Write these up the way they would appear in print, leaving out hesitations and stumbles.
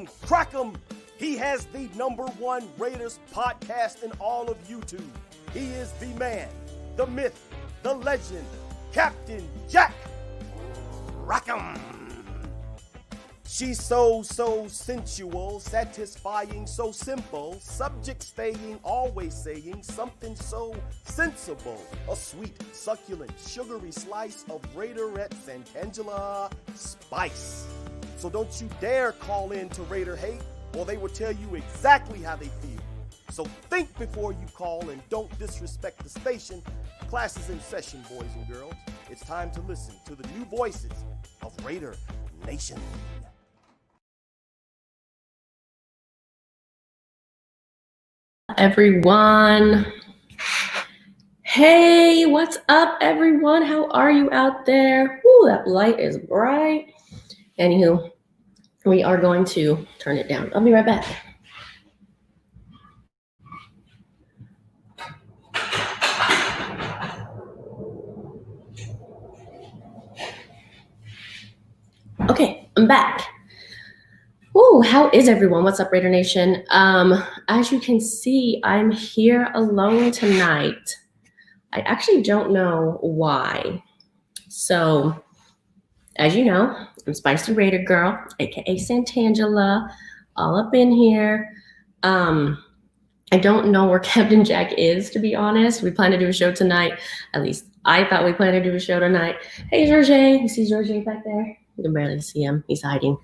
'em, crack 'em. He has the #1 Raiders podcast in all of YouTube. He is the man, the myth, the legend, Captain Jack. Rock 'em. She's so sensual, satisfying, so simple, subject staying, always saying something so sensible. A sweet, succulent, sugary slice of Raiderette Santangela spice. So don't you dare call in to Raider hate, or they will tell you exactly how they feel. So think before you call and don't disrespect the station. Class is in session, boys and girls. It's time to listen to the new voices of Raider Nation. Everyone. Hey, what's up, everyone? How are you out there? Ooh, that light is bright. Anywho, we are going to turn it down. I'll be right back. Okay, I'm back. Ooh, how is everyone? What's up, Raider Nation? As you can see, I'm here alone tonight. I actually don't know why. So, as you know, I'm Spicy Raider Girl, aka Santangela, all up in here. I don't know where Captain Jack is, to be honest. We plan to do a show tonight. At least I thought we planned to do a show tonight. Hey, George. You see George back there? You can barely see him. He's hiding.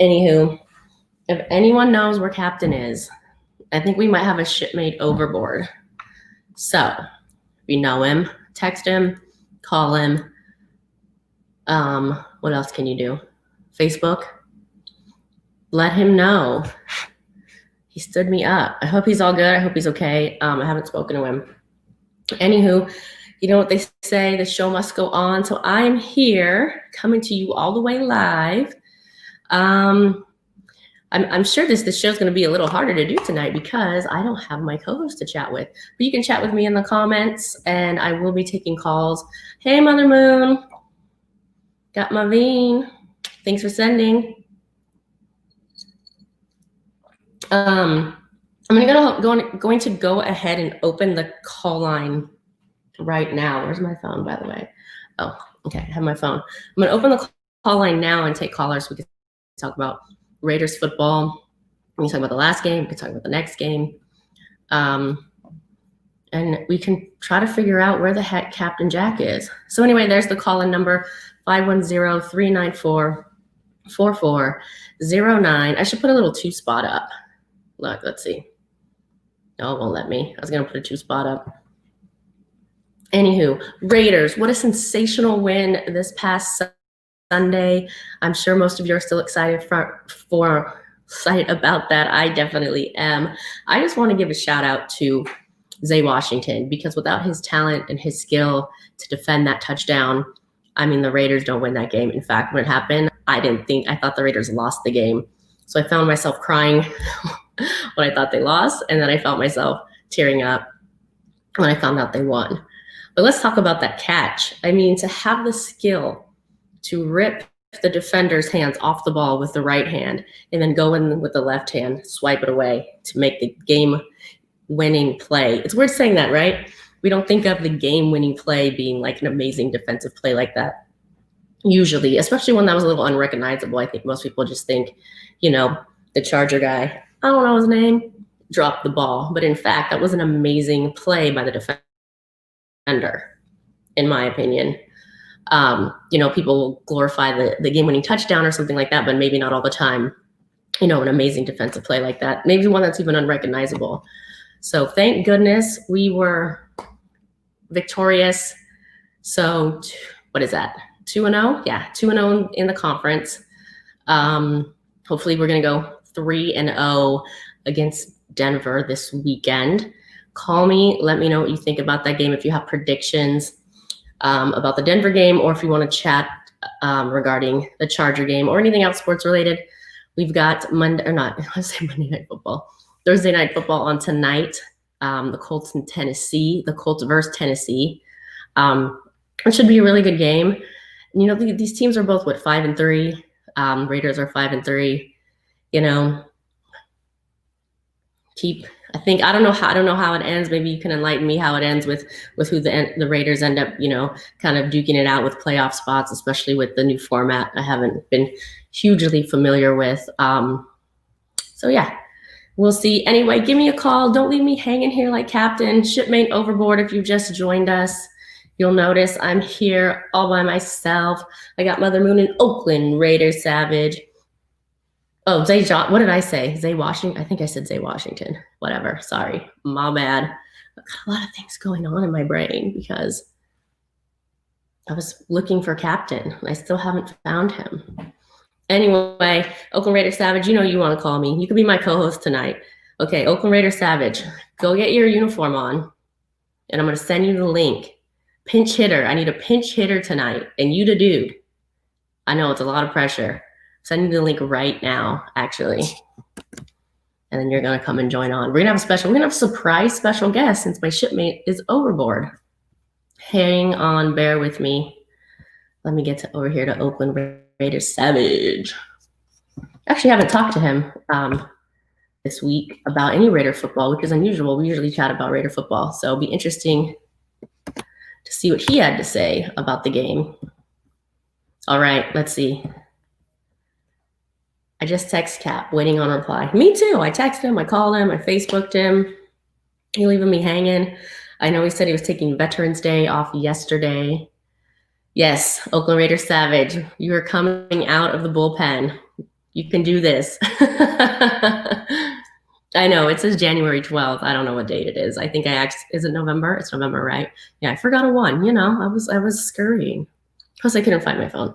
Anywho, if anyone knows where Captain is, I think we might have a shipmate overboard. So, if you know him, text him, call him. What else can you do? Facebook? Let him know. He stood me up. I hope he's all good. I hope he's okay. I haven't spoken to him. Anywho, you know what they say, the show must go on. So I'm here coming to you all the way live. I'm sure this show's going to be a little harder to do tonight because I don't have my co-host to chat with. But you can chat with me in the comments, and I will be taking calls. Hey, Mother Moon. Got my vein. Thanks for sending. I'm going to go ahead and open the call line right now. Where's my phone, by the way? Oh, okay, I have my phone. I'm going to open the call line now and take callers. We can talk about Raiders football. We can talk about the last game. We can talk about the next game. And we can try to figure out where the heck Captain Jack is. So anyway, there's the call-in number, 510-394-4409. I should put a little 2-spot up. Look, let's see. No, it won't let me. I was going to put a 2-spot up. Anywho, Raiders, what a sensational win this past Sunday. I'm sure most of you are still excited about that. I definitely am. I just want to give a shout out to Zay Washington, because without his talent and his skill to defend that touchdown, I mean, the Raiders don't win that game. In fact, when it happened, I thought the Raiders lost the game. So I found myself crying when I thought they lost, and then I felt myself tearing up when I found out they won. But let's talk about that catch. I mean, to have the skill to rip the defender's hands off the ball with the right hand and then go in with the left hand, swipe it away to make the game-winning play. It's weird saying that, right? We don't think of the game-winning play being like an amazing defensive play like that. Usually, especially one that was a little unrecognizable. I think most people just think, the Charger guy, I don't know his name, dropped the ball. But in fact, that was an amazing play by the defender, in my opinion. People will glorify the game-winning touchdown or something like that, but maybe not all the time, an amazing defensive play like that. Maybe one that's even unrecognizable. So thank goodness we were victorious. So what is that? 2-0? Yeah, 2-0 in the conference. Hopefully we're going to go 3-0 against Denver this weekend. Call me. Let me know what you think about that game. If you have predictions about the Denver game, or if you want to chat regarding the Charger game or anything else sports related, we've got Thursday Night Football on tonight. The Colts versus Tennessee. It should be a really good game. These teams are both 5-3. Raiders are 5-3. you know, I don't know how it ends. Maybe you can enlighten me how it ends with who the Raiders end up, kind of duking it out with playoff spots, especially with the new format I haven't been hugely familiar with. So yeah, we'll see. Anyway, give me a call. Don't leave me hanging here like Captain. Shipmate overboard if you've just joined us. You'll notice I'm here all by myself. I got Mother Moon in Oakland, Raider Savage. Oh, what did I say? Zay Washington? I think I said Zay Washington. Whatever. Sorry. My bad. I've got a lot of things going on in my brain because I was looking for Captain and I still haven't found him. Anyway, Oakland Raider Savage, you want to call me. You could be my co-host tonight. Okay, Oakland Raider Savage, go get your uniform on and I'm going to send you the link. Pinch hitter. I need a pinch hitter tonight and you the dude. I know it's a lot of pressure. Send you the link right now, actually. And then you're going to come and join on. We're going to have a surprise special guest since my shipmate is overboard. Hang on, bear with me. Let me get over here to Oakland Raider Savage. Actually, I haven't talked to him this week about any Raider football, which is unusual. We usually chat about Raider football. So it'll be interesting to see what he had to say about the game. All right, let's see. I just text Cap, waiting on reply. Me too. I texted him, I called him, I Facebooked him. He leaving me hanging. I know he said he was taking Veterans Day off yesterday. Yes, Oakland Raider Savage, you are coming out of the bullpen. You can do this. I know, it says January 12th. I don't know what date it is. I think is it November? It's November, right? Yeah, I forgot a one. I was scurrying. Plus, I couldn't find my phone.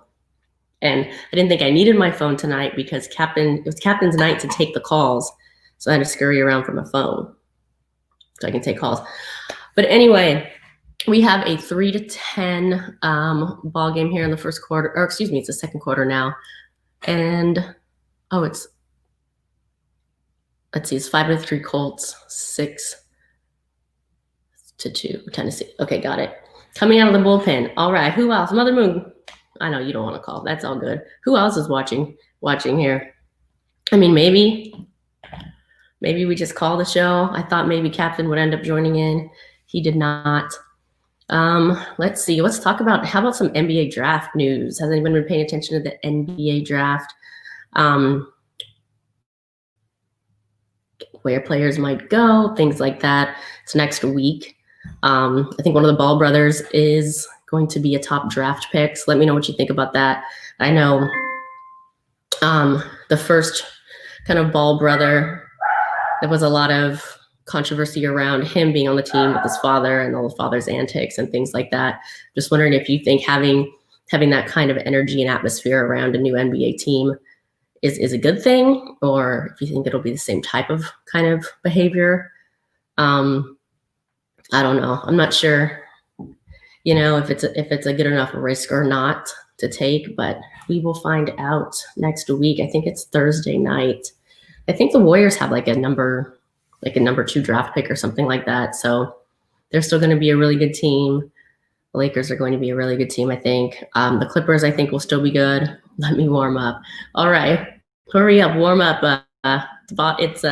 And I didn't think I needed my phone tonight because it was Captain's night to take the calls. So I had to scurry around for my phone so I can take calls. But anyway, we have a 3-10 ball game here in the first quarter. Or excuse me, it's the second quarter now. And, it's 5-3 Colts, 6-2 Tennessee. Okay, got it. Coming out of the bullpen. All right, who else? Mother Moon. I know you don't want to call. That's all good. Who else is watching here? I mean, maybe we just call the show. I thought maybe Captain would end up joining in. He did not. Let's see. Let's talk about, how about some NBA draft news? Has anyone been paying attention to the NBA draft? Where players might go, things like that. It's next week. I think one of the Ball brothers is going to be a top draft pick. So let me know what you think about that. I know the first kind of Ball brother, there was a lot of controversy around him being on the team with his father and all the father's antics and things like that. Just wondering if you think having that kind of energy and atmosphere around a new NBA team is a good thing, or if you think it'll be the same type of kind of behavior. I don't know. I'm not sure, if it's a good enough risk or not to take, but we will find out next week. I think it's Thursday night. I think the Warriors have like a number 2 draft pick or something like that. So they're still going to be a really good team. The Lakers are going to be a really good team, I think. The Clippers, I think, will still be good. Let me warm up. All right. Hurry up, warm up. It's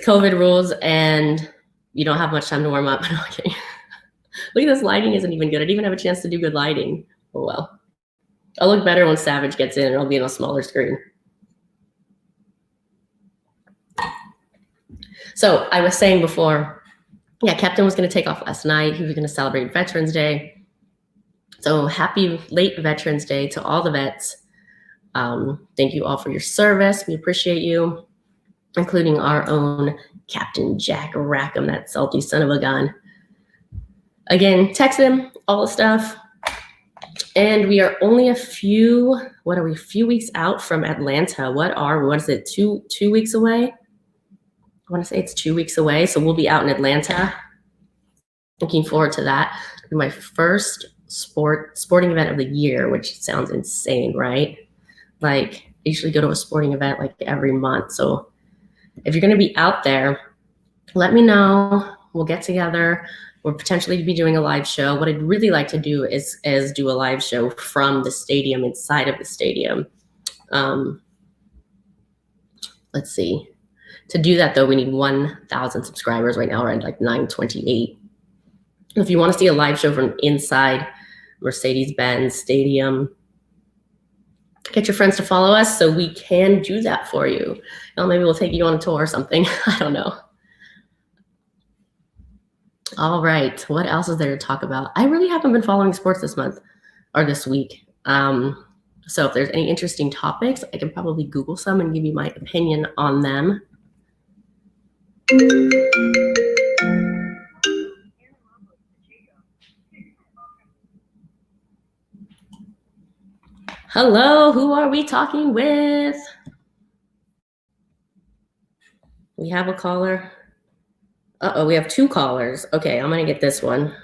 COVID rules and you don't have much time to warm up. No, okay. Look at this, lighting isn't even good. I didn't even have a chance to do good lighting. Oh well. I'll look better when Savage gets in and I'll be on a smaller screen. So I was saying before, Captain was going to take off last night. He was going to celebrate Veterans Day. So happy late Veterans Day to all the vets. Thank you all for your service. We appreciate you, including our own Captain Jack Rackham, that salty son of a gun. Again, text him, all the stuff. And we are only a few weeks out from Atlanta. What is it, two weeks away? I want to say it's 2 weeks away. So we'll be out in Atlanta. Looking forward to that. My first sporting event of the year, which sounds insane, right? Like, I usually go to a sporting event like every month. So if you're going to be out there, let me know. We'll get together. We'll potentially be doing a live show. What I'd really like to do is do a live show from the stadium, inside of the stadium. let's see. To do that, though, we need 1,000 subscribers. Right now, we're at like 928. If you want to see a live show from inside Mercedes-Benz Stadium, get your friends to follow us so we can do that for you. Maybe we'll take you on a tour or something. I don't know. All right. What else is there to talk about? I really haven't been following sports this month or this week. So if there's any interesting topics, I can probably Google some and give you my opinion on them. Hello, who are we talking with? We have a caller. Uh-oh, we have 2 callers. Okay, I'm gonna get this one.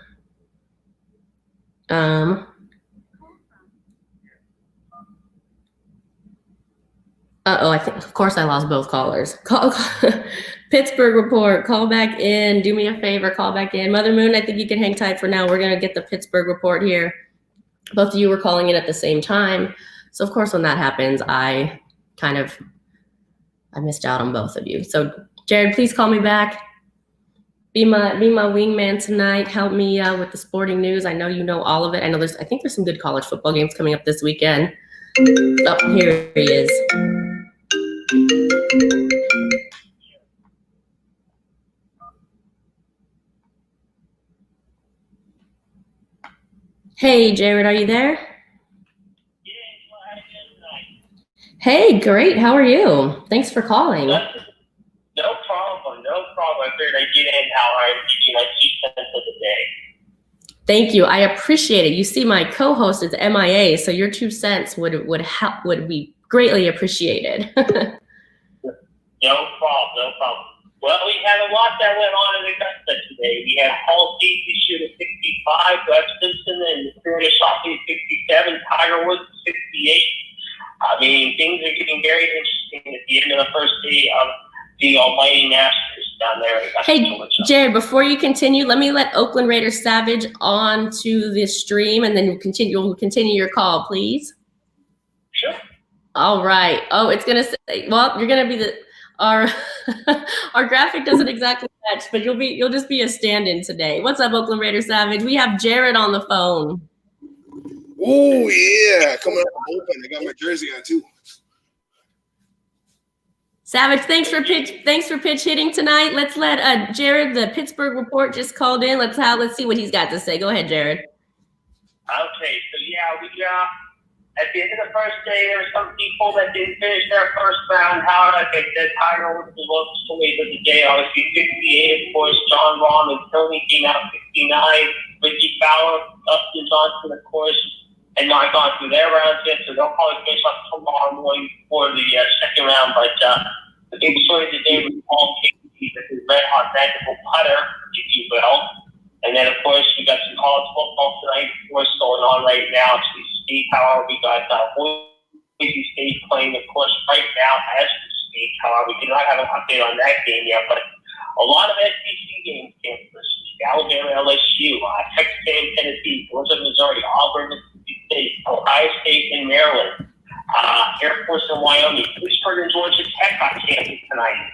Uh-oh, I think, of course, I lost both callers. Call Pittsburgh report, call back in. Do me a favor, call back in. Mother Moon, I think you can hang tight for now. We're going to get the Pittsburgh report here. Both of you were calling in at the same time. So, of course, when that happens, I missed out on both of you. So, Jared, please call me back. Be my wingman tonight. Help me with the sporting news. I know you know all of it. I think there's some good college football games coming up this weekend. Oh, here he is. Hey, Jared, are you there? Hey, great. How are you? Thanks for calling. No problem. I figured I'd get in how I give you my 2 cents of the day. Thank you. I appreciate it. You see, my co-host is MIA, so your 2 cents would be greatly appreciated. No problem. Well, we had a lot that went on in Augusta today. We had Hall Safety shoot at 65, Webb Simpson and Spirit Shopping 67, Tiger Woods 68. I mean, things are getting very interesting at the end of the first day of the almighty Masters down there. Hey, Jared, before you continue, let me let Oakland Raiders Savage on to the stream, and then we'll continue your call, please. Sure. All right. Oh, it's going to say, well, you're going to be our graphic doesn't exactly match, but you'll just be a stand-in today. What's up, Oakland Raiders Savage? We have Jared on the phone. Oh yeah, coming up from Oakland. I got my jersey on too. Savage, thanks for pitch hitting tonight. Let's let Jared, the Pittsburgh report, just called in. Let's see what he's got to say. Go ahead, Jared. Okay, so yeah, we at the end of the first day, there were some people that didn't finish their first round. However, like I said, Tiger was the lowest story of the day. Obviously, 58, of course, John Rahm and Tony came out 69. Ricky Fowler, Dustin Johnson, of course, and not gone through their rounds yet, so they'll probably finish up tomorrow morning for the second round. But the big story of the day was Paul Casey with his red-hot magical putter, if you will. And then, of course, we got some college football tonight, of course, going on right now. State Power, we got Boise State playing, of course, right now as we speak. However, we do not have an update on that game yet, but a lot of SEC games came this week. Alabama, LSU, Texas A&M, Tennessee, Georgia, Missouri, Auburn, Mississippi State, Ohio State, and Maryland. Air Force and Wyoming, Pittsburgh and Georgia Tech on campus tonight.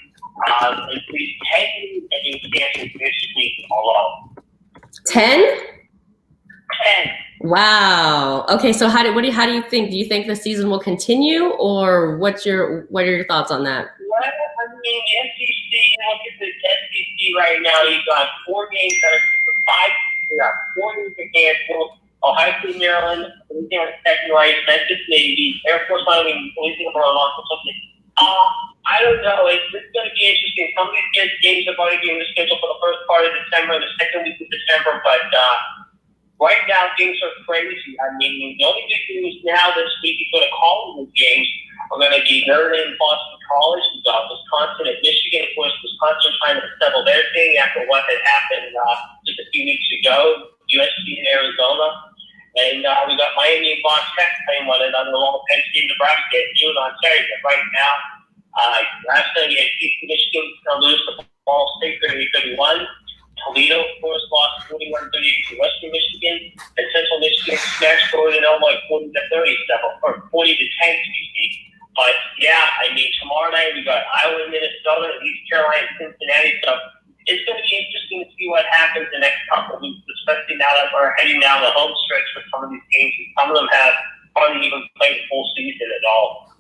And please 10 games in campus this week alone. 10? 10. Wow. Okay, so how do you think? Do you think the season will continue, or what are your thoughts on that? Well, I mean, the SEC, look at the SEC right now. You got 4 games that are 5. You got 4 games in cancel. Ohio State, Maryland, Louisiana Tech, Memphis Navy, Air Force, Wyoming, Louisiana Royal something. I don't know. It's going to be interesting. Some of these games are going to be in the schedule for the first part of December, the second week of December, but right now things are crazy. I mean, the only big news now this week is going to call the games are going to be Notre Dame, Boston College, Wisconsin, and Michigan. Of course, Wisconsin trying to settle their thing after what had happened just a few weeks ago, USC and Arizona. And we got Miami and Von Tech playing one another along with Penn State, Nebraska at noon on Saturday. But right now, last night we had Eastern Michigan going to lose to Ball State 38-31. Toledo, of course, lost 41-38 to Western Michigan. And Central Michigan smashed Florida in Illinois 40-37, or 40-10, excuse me. But yeah, I mean, tomorrow night we got Iowa, Minnesota, East Carolina, Cincinnati. So it's going to be interesting to see what happens the next couple of weeks, especially now that we're heading down the home stretch with some of these games. Some of them have hardly even played full season at all.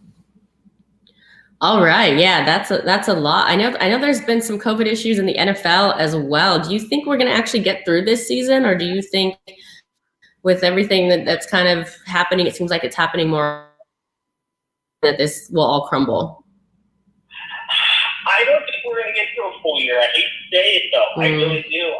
All right, yeah, that's a lot. I know there's been some COVID issues in the NFL as well. Do you think we're going to actually get through this season, or do you think with everything that's kind of happening, it seems like it's happening more that this will all crumble? I don't think we're going to get through a full year. I hate to say it, though. I really do.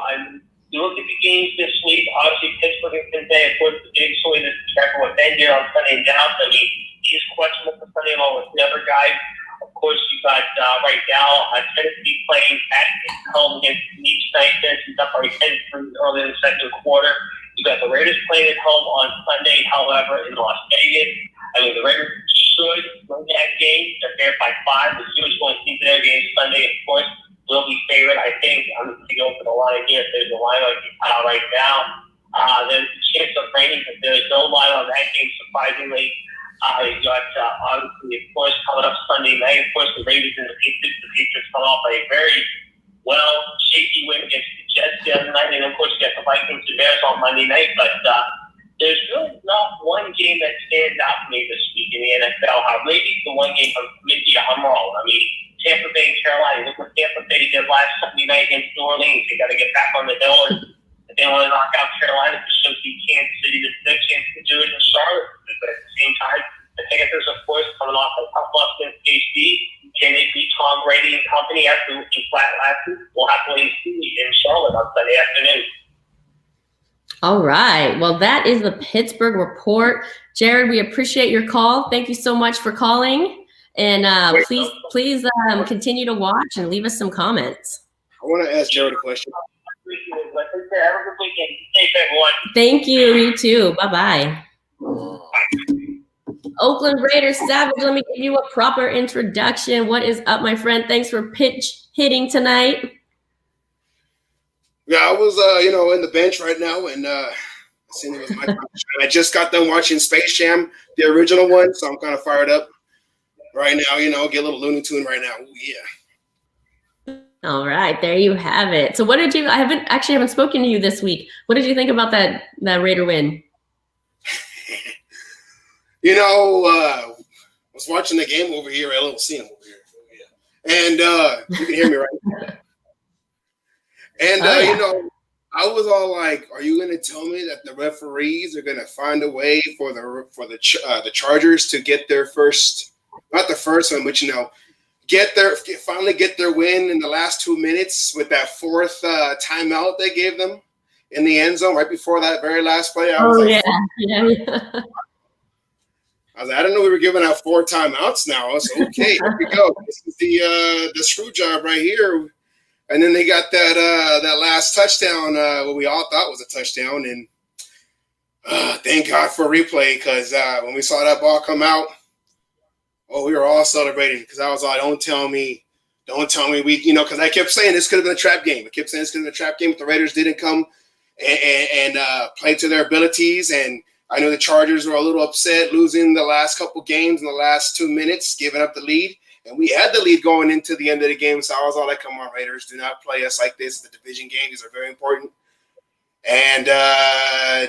You look at the games this week. Obviously, Pittsburgh and Cincinnati, of course, the big story this is what Ben did on Sunday now. I mean, he's questionable for Sunday along with the other guys. Of course, you got right now Tennessee playing at home against each night. Tennessee's up already 10-3 early in the second quarter. You got the Raiders playing at home on Sunday, however, in Las Vegas. I mean, the Raiders should win that game. They're there by 5. The Steelers going into their game Sunday, of course, will be favored. I think I'm going to go for the line here. If there's a line right now, there's a chance of raining, but there's no line on that game, surprisingly. You got, obviously, of course, coming up Sunday night, of course, the Raiders and the Patriots. The Patriots come off a very shaky win against the Jets the other night, and of course, you got the Vikings and Bears on Monday night. But there's really not one game that stands out for me this week in the NFL. Maybe the one game, maybe I'm wrong. I mean, Tampa Bay and Carolina. Look what Tampa Bay did last Sunday night against New Orleans. They got to get back on the hill, and if they want to knock out Carolina, it shows you Kansas City the chance to do it in Charlotte. But at the same time, the Panthers, of course, coming off a tough loss against KC. Can they beat Tom Brady and company after looking flat last week? We'll have to wait and see in Charlotte on Sunday afternoon. All right. Well, that is the Pittsburgh Report. Jared, we appreciate your call. Thank you so much for calling. And please continue to watch and leave us some comments. I want to ask Jared a question. Have a good weekend. Stay safe, everyone. Thank you. You too. Bye-bye. Oakland Raiders Savage, let me give you a proper introduction. What is up, my friend? Thanks for pitch hitting tonight. Yeah, I was, in the bench right now, and seeing it was my time. I just got done watching Space Jam, the original one, so I'm kind of fired up right now. Get a little Looney Tune right now. Ooh, yeah. All right, there you have it. So, what did you? I haven't spoken to you this week. What did you think about that Raider win? I was watching the game over here. I don't see him over here. And you can hear me, right? And, I was all like, are you going to tell me that the referees are going to find a way for the Chargers to get their first, not the first one, but, finally get their win in the last 2 minutes with that fourth timeout they gave them in the end zone right before that very last play? I was like, I didn't know we were giving out 4 timeouts now. I was like, okay, here we go. This is the screw job right here. And then they got that last touchdown, what we all thought was a touchdown. And thank God for replay, because when we saw that ball come out, we were all celebrating, because I was like, don't tell me because I kept saying this could have been a trap game. I kept saying this could have been a trap game, but the Raiders didn't come and play to their abilities. And I know the Chargers were a little upset losing the last couple games in the last 2 minutes, giving up the lead. And we had the lead going into the end of the game. So I was all like, come on, Raiders, do not play us like this. It's a division game. These are very important. And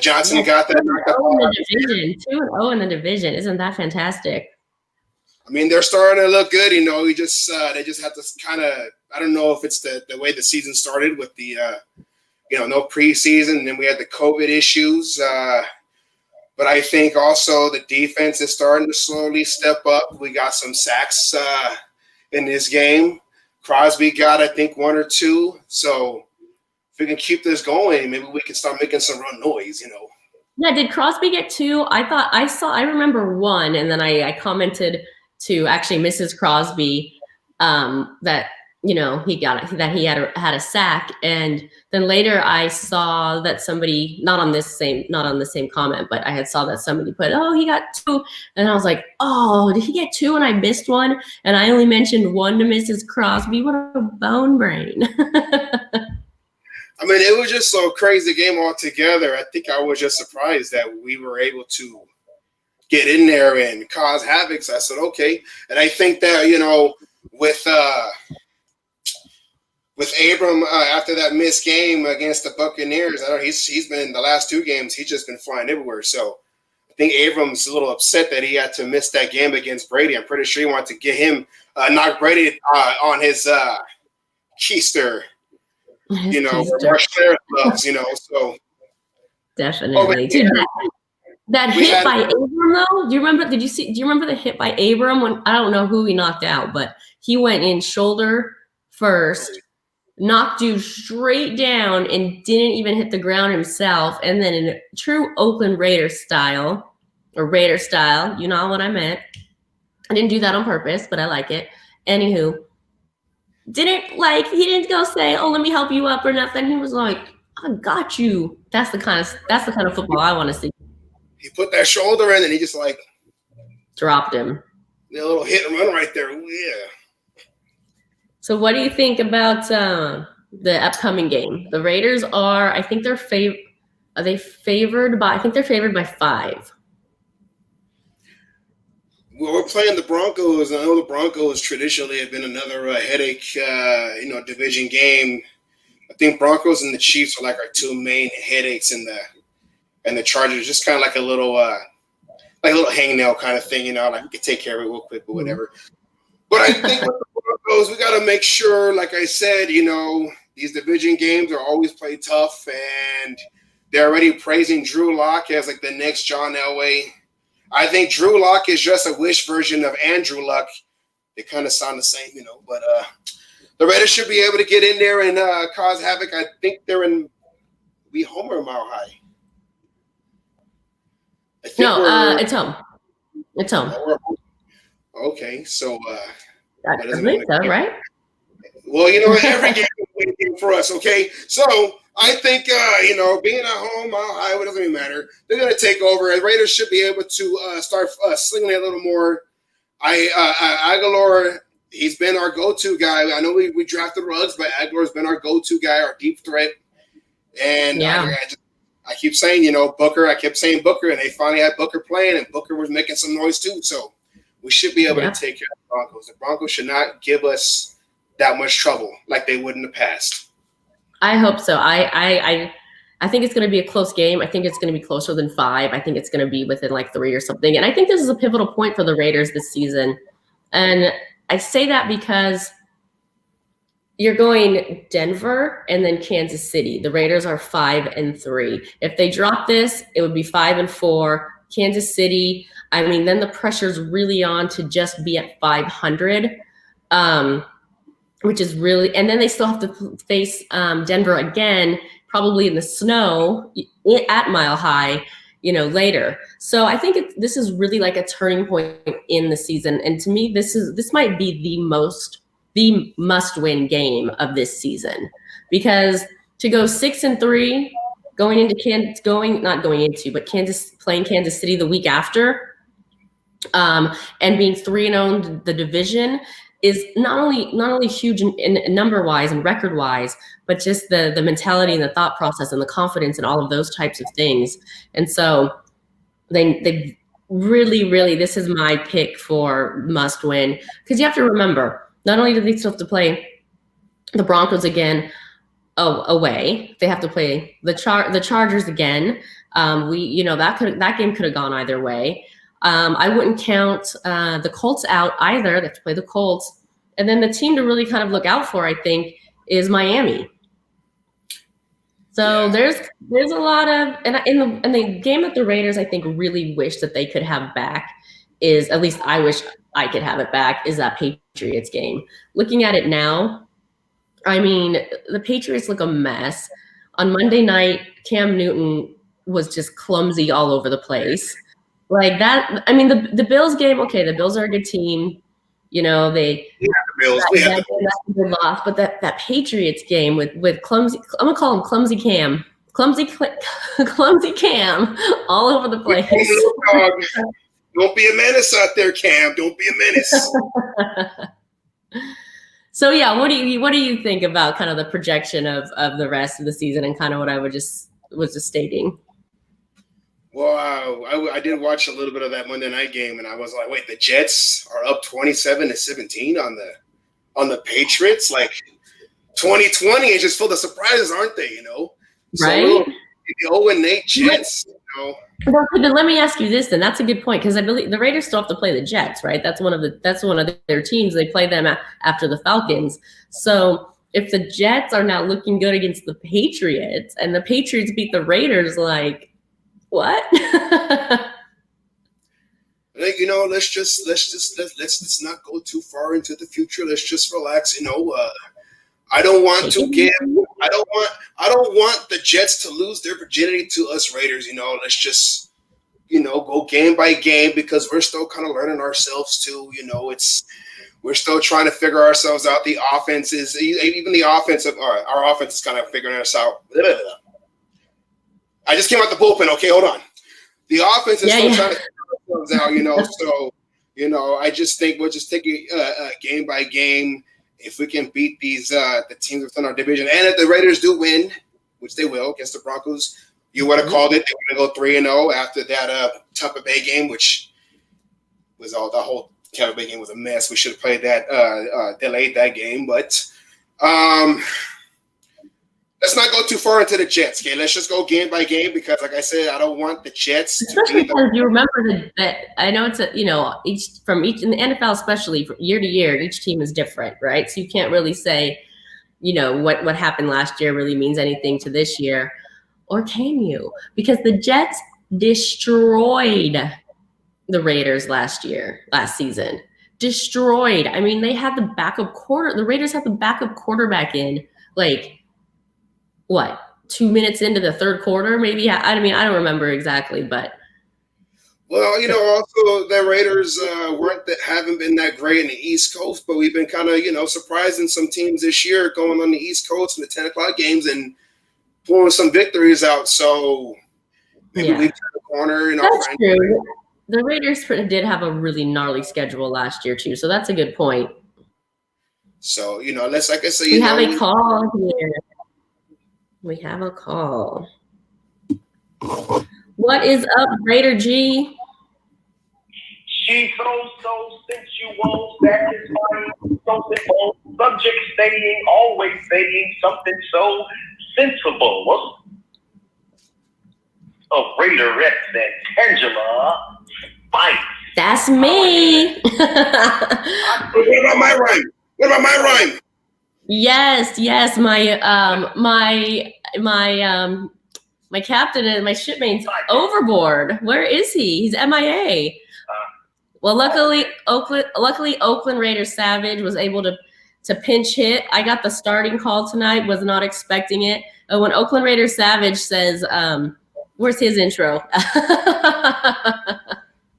Johnson got that. 2-0 in the division. Isn't that fantastic? I mean, they're starting to look good. They just have to kind of, I don't know if it's the way the season started with the, no preseason. And then we had the COVID issues. But I think also the defense is starting to slowly step up. We got some sacks in this game. Crosby got, I think, 1 or 2. So if we can keep this going, maybe we can start making some run noise, Yeah, did Crosby get 2? I remember 1, and then I commented to actually Mrs. Crosby that he got it, that he had a sack, and then later I saw that somebody not on the same comment, but I saw that somebody put, he got 2, and I was like, did he get 2 and I missed 1, and I only mentioned 1 to Mrs. Crosby? What a bone brain. I mean, it was just so crazy game altogether. I think I was just surprised that we were able to get in there and cause havoc. So I said, okay. And I think that, you know, with Abram after that missed game against the Buccaneers, I know he's been in the last 2 games. He's just been flying everywhere. So I think Abram's a little upset that he had to miss that game against Brady. I'm pretty sure he wanted to get him knock Brady on his keister, you know, Marshall loves, you know. So definitely. Dude, that hit by Abram though. Do you remember? Do you remember the hit by Abram when I don't know who he knocked out, but he went in shoulder first, knocked you straight down, and didn't even hit the ground himself. And then in true Oakland Raider style, you know what I meant. I didn't do that on purpose, but I like it. Anywho, he didn't go say, "Oh, let me help you up" or nothing. He was like, "I got you." That's the kind of football I want to see. He put that shoulder in and he just like dropped him. A little hit and run right there. Ooh, yeah. So what do you think about the upcoming game? The Raiders are, I think they're favored by 5. Well, we're playing the Broncos. I know the Broncos traditionally have been another headache, division game. I think Broncos and the Chiefs are like our 2 main headaches in the Chargers, just kind of like a little hangnail kind of thing, you know, like we could take care of it real quick, but whatever. But I think with the Broncos, we got to make sure, like I said, you know, these division games are always played tough, and they're already praising Drew Lock as like the next John Elway. I think Drew Lock is just a wish version of Andrew Luck. They kind of sound the same, you know, but the Raiders should be able to get in there and cause havoc. I think they're in home or Mile High. It's home. It's home. Okay, so I think so, right? Well, you know, every game is a game for us. Okay, so I think being at home, it doesn't even matter. They're going to take over, and Raiders should be able to start slinging it a little more. Aguilar, he's been our go-to guy. I know we drafted Ruggs, but Aguilar's been our go-to guy, our deep threat. And I keep saying, you know, Booker. I kept saying Booker, and they finally had Booker playing, and Booker was making some noise too. So we should be able to take care of the Broncos. The Broncos should not give us that much trouble like they would in the past. I hope so. I think it's going to be a close game. I think it's going to be closer than 5. I think it's going to be within like 3 or something. And I think this is a pivotal point for the Raiders this season. And I say that because you're going Denver and then Kansas City. The Raiders are 5-3. If they drop this, it would be 5-4. Kansas City, I mean, then the pressure's really on to just be at 500, which is really, and then they still have to face Denver again, probably in the snow at Mile High, you know, later. So I think this is really like a turning point in the season. And to me, this might be the must-win game of this season, because to go 6-3, playing Kansas City the week after, and being 3-0 the division is not only huge in number-wise and record-wise, but just the mentality and the thought process and the confidence and all of those types of things. And so they really, this is my pick for must-win, because you have to remember, not only do they still have to play the Broncos again away, they have to play the Chargers again. That game could have gone either way. I wouldn't count the Colts out either. They have to play the Colts. And then the team to really kind of look out for, I think, is Miami. So there's a lot of, and in the game that the Raiders, I think, really wish that they could have back is, at least I wish I could have it back, is that Patriots game. Looking at it now, I mean, the Patriots look a mess. On Monday night, Cam Newton was just clumsy all over the place. Like that, I mean, the Bills game, okay, the Bills are a good team. You know, the Bills. That's a good loss. But that Patriots game with clumsy, I'm gonna call him Clumsy Cam. Clumsy Cam all over the place. Don't be a menace out there, Cam. Don't be a menace. So yeah, what do you think about kind of the projection of the rest of the season and kind of what I was just stating? Well, I did watch a little bit of that Monday night game, and I was like, wait, the Jets are up 27-17 on the Patriots? Like 2020 is just full of surprises, aren't they? So Right? the 0-8 Jets. Well, then let me ask you this. Then that's a good point, because I believe the Raiders still have to play the Jets, right? That's one of their teams. They play them after the Falcons. So if the Jets are now looking good against the Patriots, and the Patriots beat the Raiders, like what? Let's not go too far into the future. Let's just relax. I don't want the Jets to lose their virginity to us Raiders. Let's just, go game by game, because we're still kind of learning ourselves too. We're still trying to figure ourselves out. The offense is, even the offensive, our offense is kind of figuring us out. I just came out the bullpen. Okay, hold on. The offense is still trying to figure ourselves out, So, I just think we'll just take it game by game. If we can beat these the teams within our division, and if the Raiders do win, which they will against the Broncos, you would have called it. They were going to go 3-0 after that Tampa Bay game, which was the whole Tampa Bay game was a mess. We should have played that, delayed that game, but let's not go too far into the Jets. Okay, let's just go game by game, because, like I said, I don't want the Jets Especially because you remember that I know it's each in the NFL, especially from year to year, each team is different, right? So you can't really say, what happened last year really means anything to this year, or can you? Because the Jets destroyed the Raiders last season. Destroyed. I mean, they had the Raiders had the backup quarterback in, like, what, 2 minutes into the third quarter, maybe? I don't remember exactly, but. Well, also the Raiders haven't been that great in the East Coast, but we've been kind of, surprising some teams this year, going on the East Coast in the 10 o'clock games and pulling some victories out. So maybe we've turned the corner. That's true. The Raiders did have a really gnarly schedule last year too, so that's a good point. So let's, like I say, we have a call here. We have a call. What is up, Raider G? She's so sensual, that is fine, so simple. Subject saying, always saying something so sensible. A Raider Santangela fight. That's me. What about my rhyme? Yes. My captain and my shipmate's overboard. Where is he? He's MIA. Well, luckily Oakland Raiders Savage was able to pinch hit. I got the starting call tonight. Was not expecting it. When Oakland Raiders Savage says, "Where's his intro?"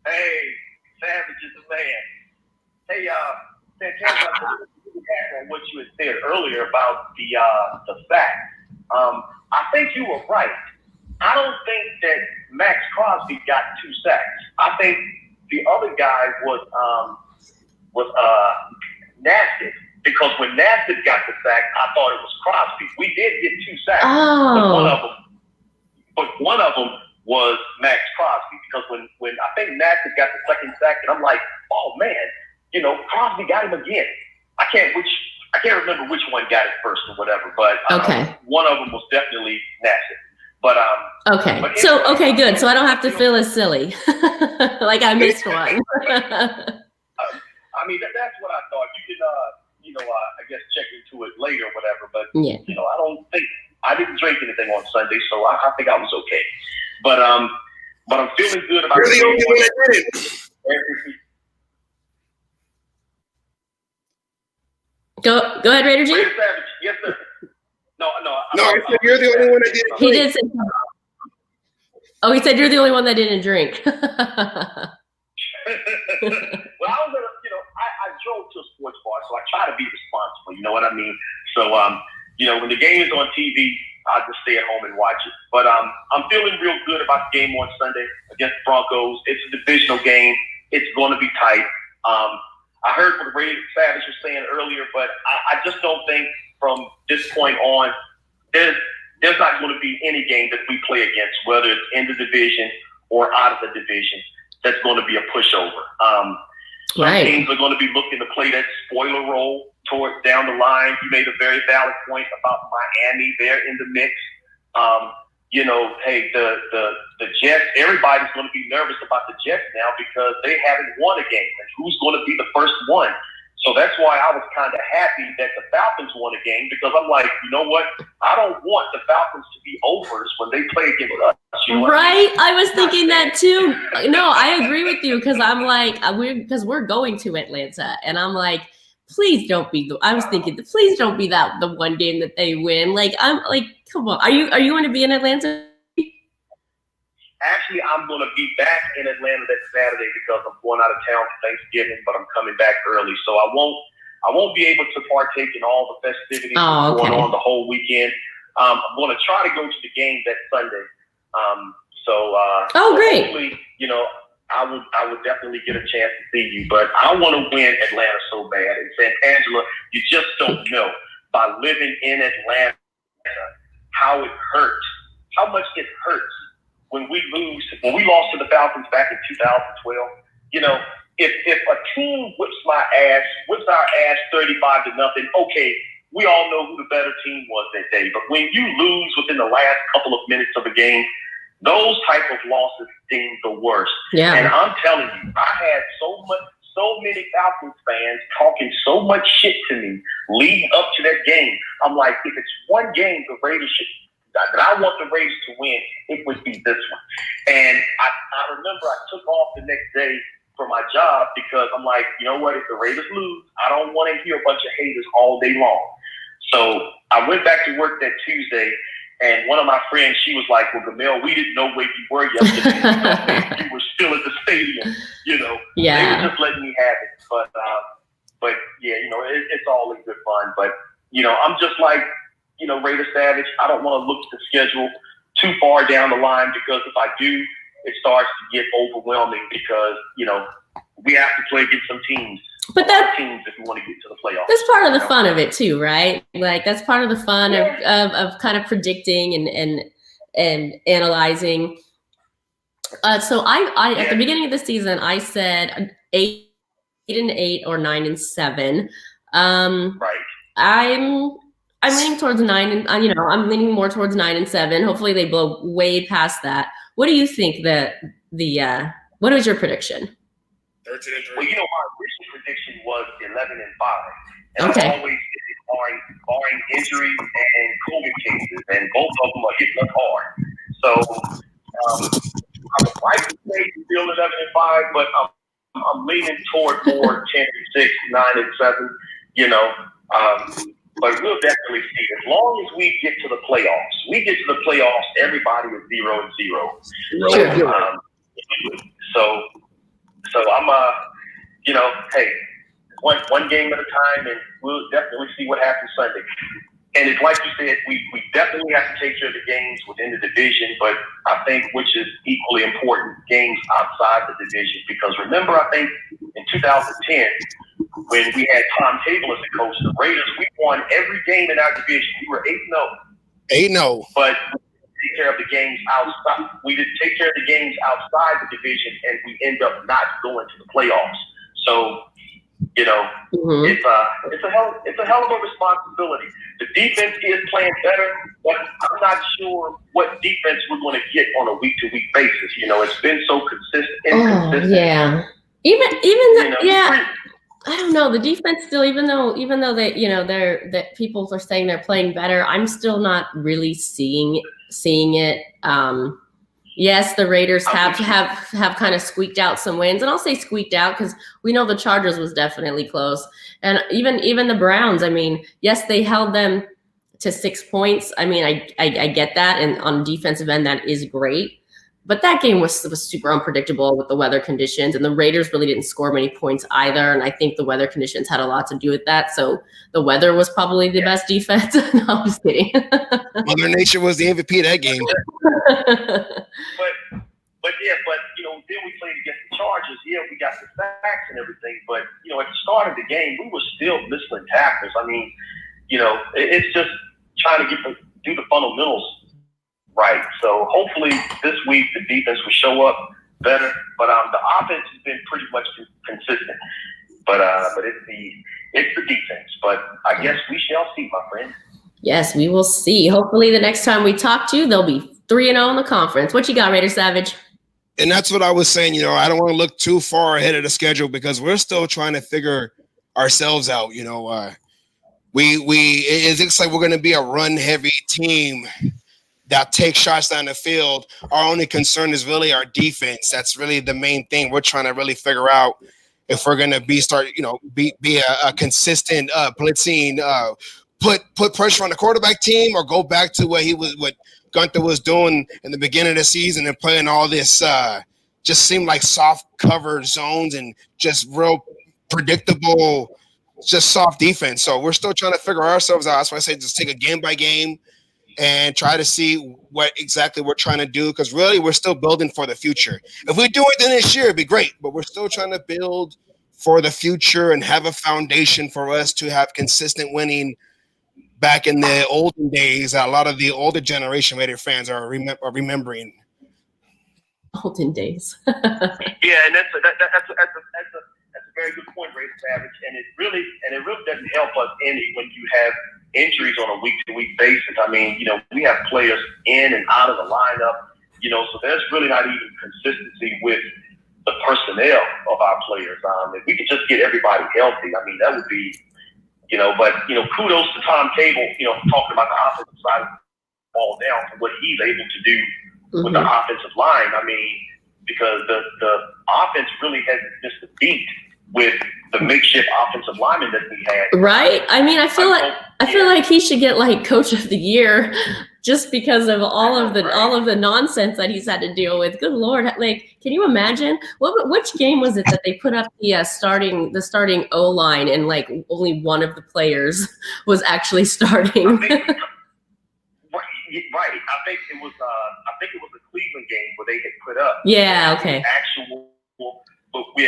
Hey, Savage is the man. Hey, Santana, on what you had said earlier about the fact. I think you were right. I don't think that Max Crosby got 2 sacks. I think the other guy was Nasty, because when Nasty got the sack, I thought it was Crosby. We did get 2 sacks, but one of them was Max Crosby, because when I think Nasty got the second sack, and I'm like, oh man, Crosby got him again. I can't remember which one got it first or whatever, but one of them was definitely Nasty. But okay, good. So I don't have to feel as silly, like I missed one. I mean, that's what I thought. You can, I guess check into it later or whatever. But I don't think I didn't drink anything on Sunday, so I think I was okay. But I'm feeling good about. You're the only one that did it. Go ahead, Raider G. Raider Savage, yes sir. No. I said you're the only one that didn't drink. He did say. Oh, he said you're the only one that didn't drink. Well, I was I drove to a sports bar, so I try to be responsible. You know what I mean? So, when the game is on TV, I'll just stay at home and watch it. But I'm feeling real good about the game on Sunday against the Broncos. It's a divisional game. It's going to be tight. I heard what Ray Savage was saying earlier, but I just don't think from this point on, there's not going to be any game that we play against, whether it's in the division or out of the division that's going to be a pushover. Some teams are going to be looking to play that spoiler role toward down the line. You made a very valid point about Miami. They're in the mix. You know, hey, the Jets, everybody's going to be nervous about the Jets now because they haven't won a game. And who's going to be the first one? So that's why I was kind of happy that the Falcons won a game, because I'm like, you know what? I don't want the Falcons to be overs when they play against us. You know right? I was thinking that too. No, I agree with you, because I'm like, we're going to Atlanta, and I'm like, please don't be please don't be that the one game that they win. Like, I'm like, come on, are you going to be in Atlanta? Actually, I'm going to be back in Atlanta that Saturday because I'm going out of town for Thanksgiving, but I'm coming back early, so I won't be able to partake in all the festivities going on the whole weekend. I'm going to try to go to the game that Sunday. Great. Hopefully, you know, I would definitely get a chance to see you, but I want to win Atlanta so bad. And Santangela, you just don't know, by living in Atlanta, how it hurts, how much it hurts when we lost to the Falcons back in 2012. You know, if a team whips our ass 35-0, okay, we all know who the better team was that day. But when you lose within the last couple of minutes of a game, those type of losses seem the worst. Yeah. And I'm telling you, I had so many Falcons fans talking so much shit to me leading up to that game. I'm like, if it's one game the Raiders that I want the Raiders to win, it would be this one. And I remember I took off the next day for my job because I'm like, you know what, if the Raiders lose, I don't want to hear a bunch of haters all day long. So I went back to work that Tuesday, and one of my friends, she was like, well, Gamel, we didn't know where you were yesterday. You were still at the stadium, you know. Yeah. They were just letting me have it. But yeah, you know, it's all in good fun. But, you know, I'm just like, you know, Raider Savage, I don't want to look at the schedule too far down the line, because if I do, it starts to get overwhelming because, you know, we have to play against some teams. But that's teams if we want to get to the playoffs. That's part of the fun of it too, right? Like, that's part of the fun of kind of predicting and analyzing. So I at the beginning of the season, I said 8-8 or 9-7. Right. I'm leaning towards 9, and you know, I'm leaning more towards 9-7. Hopefully, they blow way past that. What do you think what is your prediction? 13-3. Well, you know, my original prediction was 11-5, and okay. I always did it barring injuries and COVID cases, and both of them are hitting us hard. So I would like to say still 11-5, but I'm leaning toward more 10-6, 9-7. You know. But we'll definitely see. As long as we get to the playoffs, everybody is 0-0. So I'm you know, hey, one game at a time, and we'll definitely see what happens Sunday. And it's like you said, we definitely have to take care of the games within the division, but I think which is equally important, games outside the division. Because remember, I think in 2010, when we had Tom Cable as the coach, the Raiders, we won every game in our division. We were 8-0. 8-0. But we didn't take care of the games outside. We didn't take care of the games outside the division, and we end up not going to the playoffs. So, you know, it's a hell of a responsibility. The defense is playing better, but I'm not sure what defense we're going to get on a week-to-week basis. You know, it's been so inconsistent. Oh, yeah. Even you know, yeah. I don't know, the defense still, even though they, you know, that people are saying they're playing better, I'm still not really seeing it. Yes, the Raiders have kind of squeaked out some wins, and I'll say squeaked out because we know the Chargers was definitely close, and even the Browns. I mean, yes, they held them to 6 points. I mean, I get that, and on defensive end, that is great. But that game was super unpredictable with the weather conditions, and the Raiders really didn't score many points either. And I think the weather conditions had a lot to do with that. So the weather was probably the best defense. No, I'm just kidding. Mother Nature was the MVP of that game. But you know, then we played against the Chargers. Yeah, we got the sacks and everything. But you know, at the start of the game, we were still missing tackles. I mean, you know, it's just trying to do the fundamentals Right. So hopefully this week the defense will show up better. But the offense has been pretty much consistent. But it's the defense. But I guess we shall see, my friend. Yes, we will see. Hopefully the next time we talk to you, they'll be 3-0 in the conference. What you got, Raider Savage? And that's what I was saying. You know, I don't want to look too far ahead of the schedule because we're still trying to figure ourselves out. You know, it looks like we're going to be a run-heavy team that takes shots down the field. Our only concern is really our defense. That's really the main thing. We're trying to really figure out if we're going to be a consistent blitzing, put pressure on the quarterback team, or go back to what Gunther was doing in the beginning of the season and playing all this just seemed like soft cover zones and just real predictable, just soft defense. So we're still trying to figure ourselves out. That's why I say just take a game by game and try to see what exactly we're trying to do, because really we're still building for the future. If we do it then this year, it'd be great, but we're still trying to build for the future and have a foundation for us to have consistent winning. Back in the olden days, a lot of the older generation Raider fans are remembering. Olden days. Yeah, and that's a very good point, Raider Savage. And it really doesn't help us any when you have injuries on a week-to-week basis. I mean, you know, we have players in and out of the lineup, you know, so there's really not even consistency with the personnel of our players. If we could just get everybody healthy, I mean, that would be, you know, but, you know, kudos to Tom Cable, you know, talking about the offensive side of the ball down and what he's able to do with the offensive line. I mean, because the offense really hasn't missed a beat with the makeshift offensive lineman that we had. Right. I mean, I feel like he should get like Coach of the Year just because of all of the nonsense that he's had to deal with. Good Lord. Like, can you imagine which game was it that they put up the starting O-line and like only one of the players was actually starting? Right. I think it was the Cleveland game where they had put up. Yeah. Okay.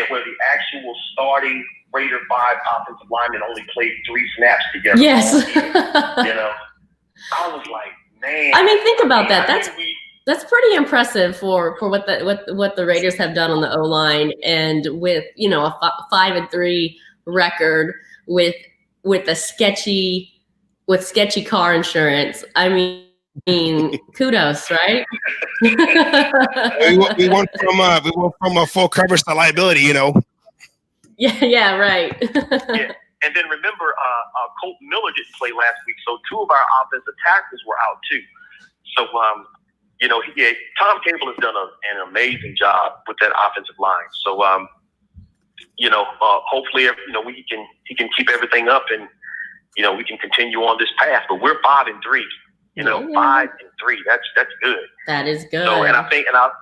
Where the actual starting Raider 5 offensive lineman only played 3 snaps together. Yes. You know, I was like, man. I mean, think about that. That's pretty impressive for what the Raiders have done on the O-line, and with, you know, a 5-3 record with sketchy car insurance. I mean, kudos, right? we went from a full coverage to liability, you know. Yeah, right. Yeah. And then remember, Colton Miller didn't play last week, so 2 of our offensive tackles were out too. So, you know, Tom Cable has done an amazing job with that offensive line. So, you know, hopefully, you know, he can keep everything up, and, you know, we can continue on this path. But we're 5-3. You know, 5-3. That's good. That is good. So, and I think, and I'll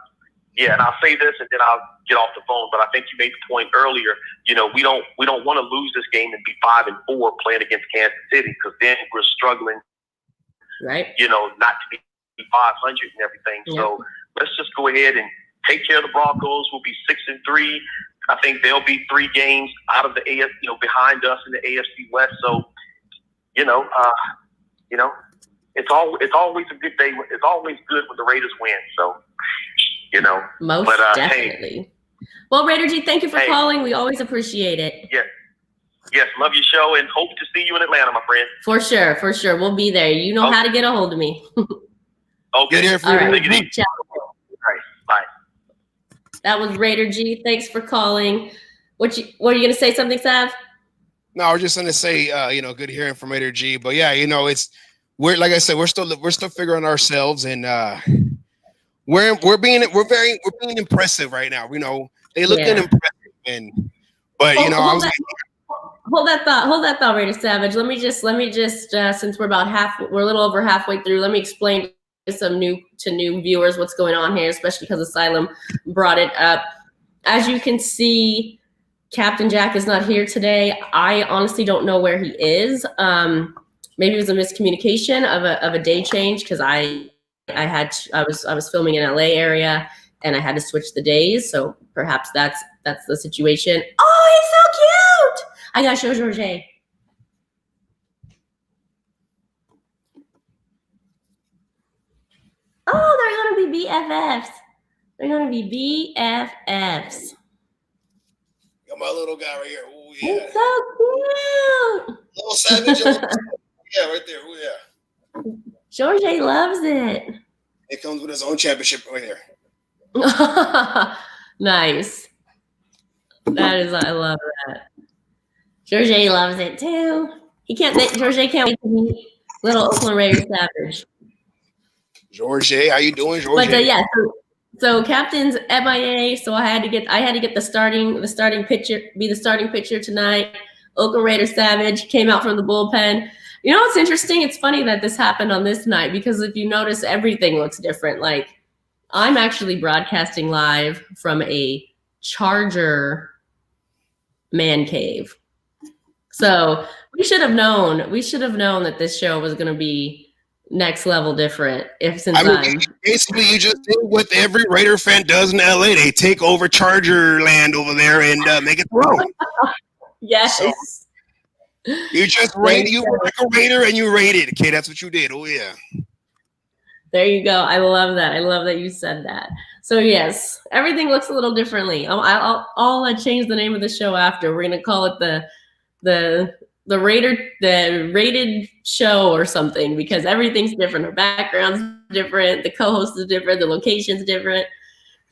say this, and then I'll get off the phone. But I think you made the point earlier. You know, we don't want to lose this game and be 5-4 playing against Kansas City, because then we're struggling, right? You know, not to be 500 and everything. Yep. So let's just go ahead and take care of the Broncos. We'll be 6-3. I think they'll be 3 games out of the AFC, you know, behind us in the AFC West. So, you know, it's always a good day. It's always good when the Raiders win. So, you know, most definitely. Hey, well, Raider G, thank you for calling. We always appreciate it. Yes, love your show, and hope to see you in Atlanta, my friend. For sure. We'll be there. You know how to get a hold of me. Okay. Here for all right. Ciao. All right. Bye. That was Raider G. Thanks for calling. What are you going to say? Something, Sav? No, I was just going to say, you know, good hearing from Raider G. But yeah, you know, we're like I said, we're still figuring ourselves, and we're being impressive right now. You know, they looking impressive, but you know, hold that thought, Raider Savage. Let me just since we're a little over halfway through, let me explain to new viewers what's going on here, especially because Asylum brought it up. As you can see, Captain Jack is not here today. I honestly don't know where he is. Maybe it was a miscommunication of a day change, because I was filming in LA area and I had to switch the days. So perhaps that's the situation. Oh, he's so cute. I gotta show George. Oh, be BFFs. They're gonna be BFFs. Got my little guy right here. Oh yeah. He's so cute. Little savage. Yeah, right there. Oh yeah. George loves it. It comes with his own championship right here. Nice. I love that. George loves it too. George can't wait to meet little Oakland Raiders Savage. George, how you doing, George? But yeah, so captain's MIA. So I had to get the starting pitcher tonight. Oakland Raiders Savage came out from the bullpen. You know what's interesting? It's funny that this happened on this night because if you notice, everything looks different. Like I'm actually broadcasting live from a Charger man cave. So we should have known that this show was going to be next level different. Basically you just did what every Raider fan does in LA. They take over Charger land over there and make it their own. Yes. So, you just rated. You were like a Raider and you rated. Okay, that's what you did. Oh yeah. There you go. I love that. I love that you said that. So yes, everything looks a little differently. I'll change the name of the show after. We're gonna call it the rated show or something because everything's different. Our background's different. The co-host is different. The location's different.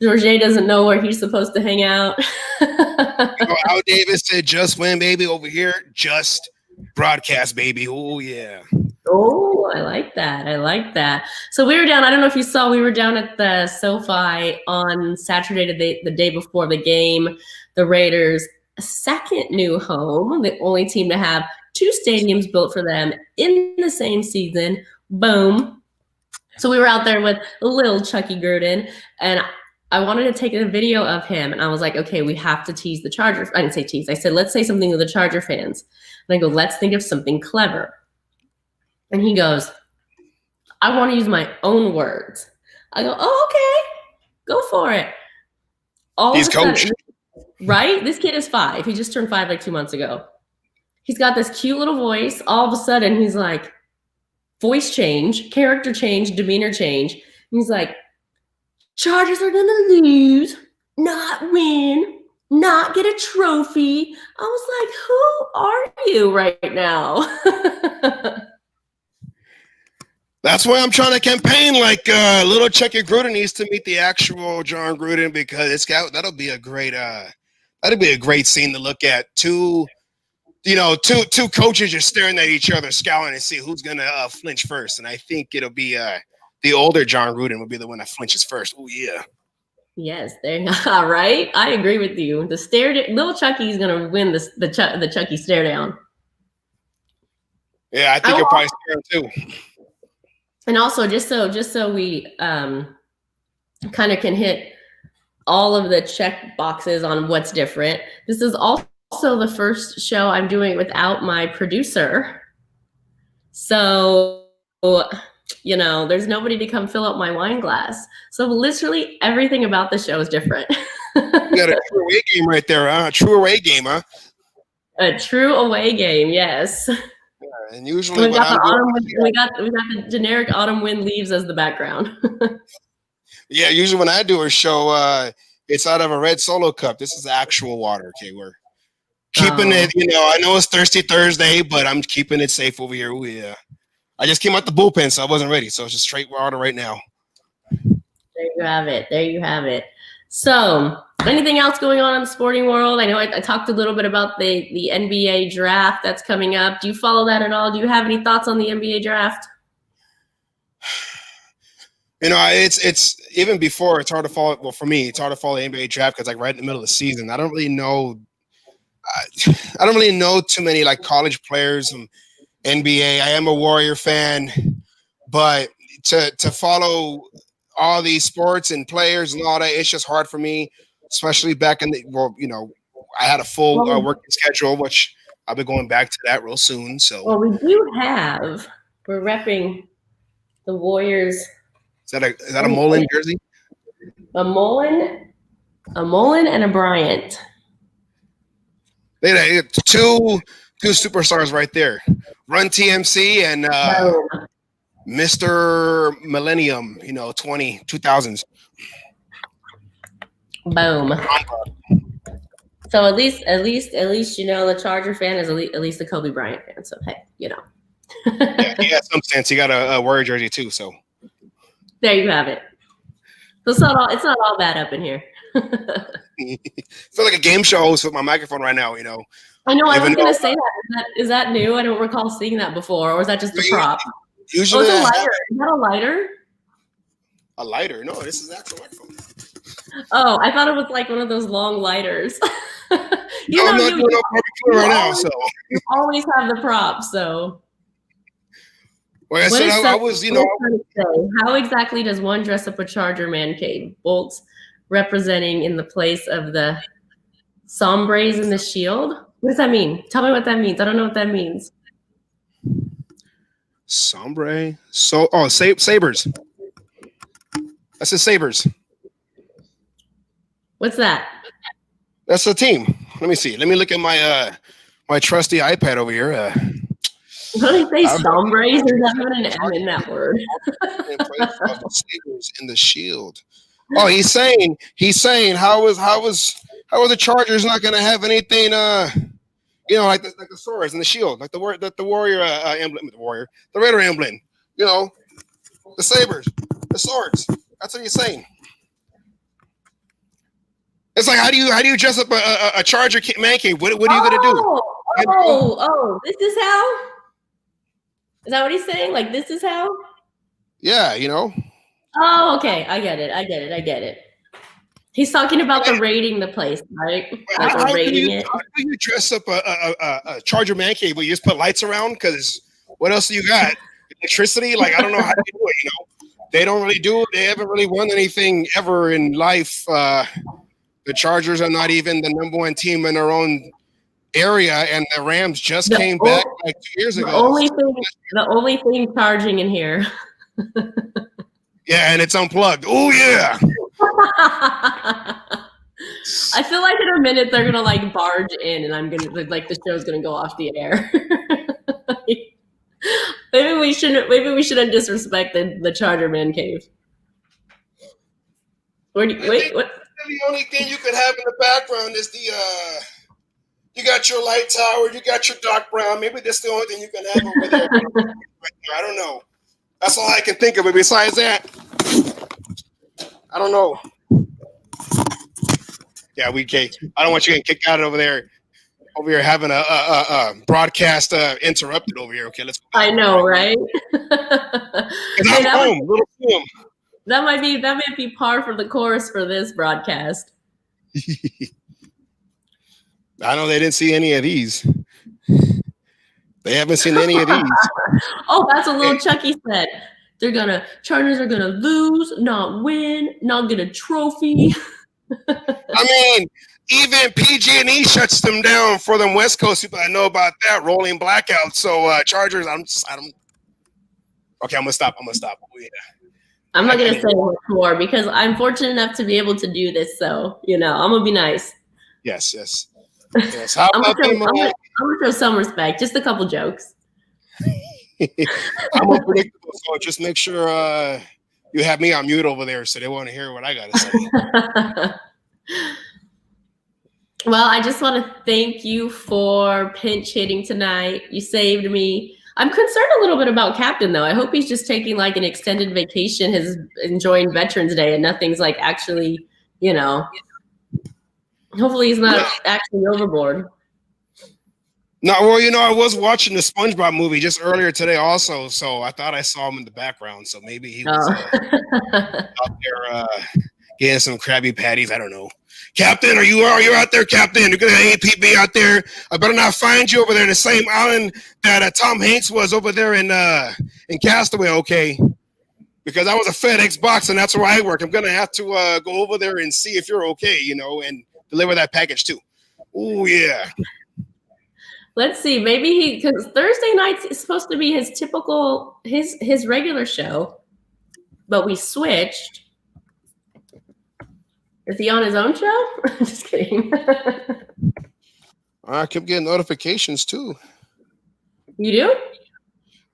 George doesn't know where he's supposed to hang out. Al Davis said, "Just win, baby." Over here, just broadcast, baby. Oh yeah. Oh, I like that. So we were down. I don't know if you saw. We were down at the SoFi on Saturday, the day before the game. The Raiders' second new home, the only team to have two stadiums built for them in the same season. Boom. So we were out there with little Chucky Gruden, and I wanted to take a video of him, and I was like, okay, we have to tease the Chargers. I didn't say tease. I said, let's say something to the Charger fans. And I go, let's think of something clever. And he goes, I want to use my own words. I go, oh, okay, go for it. He's coach. Right? This kid is 5. He just turned 5 like 2 months ago. He's got this cute little voice. All of a sudden, he's like, voice change, character change, demeanor change. And he's like, Chargers are going to lose, not win, not get a trophy. I was like, who are you right now? That's why I'm trying to campaign like little Chucky Gruden needs to meet the actual John Gruden because that'll be a great scene to look at. Two coaches just staring at each other, scowling and see who's gonna flinch first. And I think it'll be the older John Gruden will be the one that flinches first. Oh yeah. Yes, there. Right. I agree with you. Little Chucky's gonna win the Chucky stare down. Yeah, I think he'll probably stare him too. And also, just so we kind of can hit all of the check boxes on what's different. This is also the first show I'm doing without my producer. So, there's nobody to come fill up my wine glass. So literally everything about the show is different. You got a true away game right there, huh? A true away game, huh? A true away game, yes. And usually we got the generic autumn wind leaves as the background. Yeah, usually when I do a show, it's out of a red Solo cup. This is actual water. Okay, we're keeping it. I know it's Thirsty Thursday, but I'm keeping it safe over here. Ooh, yeah, I just came out the bullpen, so I wasn't ready. So it's just straight water right now. There you have it. So, anything else going on in the sporting world? I know I talked a little bit about the NBA draft that's coming up. Do you follow that at all? Do you have any thoughts on the NBA draft? It's even before it's hard to follow. Well, for me, it's hard to follow the NBA draft because right in the middle of the season, I don't really know. I don't really know too many like college players from NBA. I am a Warrior fan, but to follow all these sports and players and all that, it's just hard for me, especially back in I had a full working schedule, which I'll be going back to that real soon. So, well, we're repping the Warriors. Is that a Mullen jersey? A Mullen and a Bryant. They two superstars right there. Run TMC and Mr. Millennium, 2000s. Boom. So at least the Charger fan is at least the Kobe Bryant fan. So hey, Yeah, he has some sense. He got a Warrior jersey too. So there you have it. So it's not all bad up in here. I feel like a game show host with my microphone right now. I know. I was going to say that. Is that new? I don't recall seeing that before, or is that just a prop? Usually, it's a lighter. Is that a lighter? A lighter? No, this is actual microphone. Oh, I thought it was like one of those long lighters. I'm not doing no barbecue right now, so you always have the prop. So, well, I said I was, How exactly does one dress up a Charger man cave? Bolts representing in the place of the sombres in the shield. What does that mean? Tell me what that means. I don't know what that means. Sombre. Sabres. That's the Sabres. What's that? That's the team. Let me see. Let me look at my my trusty iPad over here. What do they say? Sombres? There's not even an M in that word. Sabres in the shield. Oh, he's saying how was the Chargers not going to have anything like the swords and the shield, like the warrior emblem, the Raider emblem, the sabers, the swords. That's what he's saying. It's like how do you dress up a Charger man cave? What are you gonna do? Oh, this is how? Is that what he's saying? Like this is how? Yeah, Oh, okay. I get it. He's talking about the raiding the place, right? Like how do it. How do you dress up a Charger man cave where you just put lights around? Because what else do you got? Electricity? Like I don't know how to do it. They don't really do it. They haven't really won anything ever in life. The Chargers are not even the number one team in their own area, and the Rams just came back like 2 years ago. The only thing charging in here. Yeah, and it's unplugged. Oh yeah. I feel like in a minute they're gonna like barge in, and I'm gonna like the show's gonna go off the air. Maybe we shouldn't disrespect the Charger man cave. What? The only thing you could have in the background is you got your light tower, you got your Doc Brown. Maybe that's the only thing you can have over there. I don't know. That's all I can think of. But besides that, I don't know. Yeah, I don't want you getting kicked out over there. Over here having a broadcast interrupted over here. Okay, let's go. I know, right? I'm home, little film. That might be par for the course for this broadcast. I know they didn't see any of these. They haven't seen any of these. Oh, that's what little Chucky said. Chargers are gonna lose, not win, not get a trophy. I mean, even PG&E shuts them down for them West Coast people. I know about that rolling blackout. So Chargers, I'm gonna stop. Oh, yeah. I'm not gonna say much more because I'm fortunate enough to be able to do this. So I'm gonna be nice. Yes. How about I'm gonna show some respect. Just a couple jokes. I'm unpredictable, so just make sure you have me on mute over there so they want to hear what I gotta say. Well, I just want to thank you for pinch hitting tonight. You saved me. I'm concerned a little bit about Captain, though. I hope he's just taking like an extended vacation, enjoying Veterans Day, and nothing's like actually, hopefully he's not actually overboard. No, well, I was watching the SpongeBob movie just earlier today also, so I thought I saw him in the background, so maybe he was out there getting some Krabby Patties. I don't know. Captain, you're out there, Captain. You're going to APB out there. I better not find you over there in the same island that Tom Hanks was over there in Castaway, okay? Because I was a FedEx box, and that's where I work. I'm going to have to go over there and see if you're okay, and deliver that package too. Oh, yeah. Let's see. Maybe because Thursday nights is supposed to be his typical, his regular show, but we switched. Is he on his own show? Just kidding. I kept getting notifications too. You do?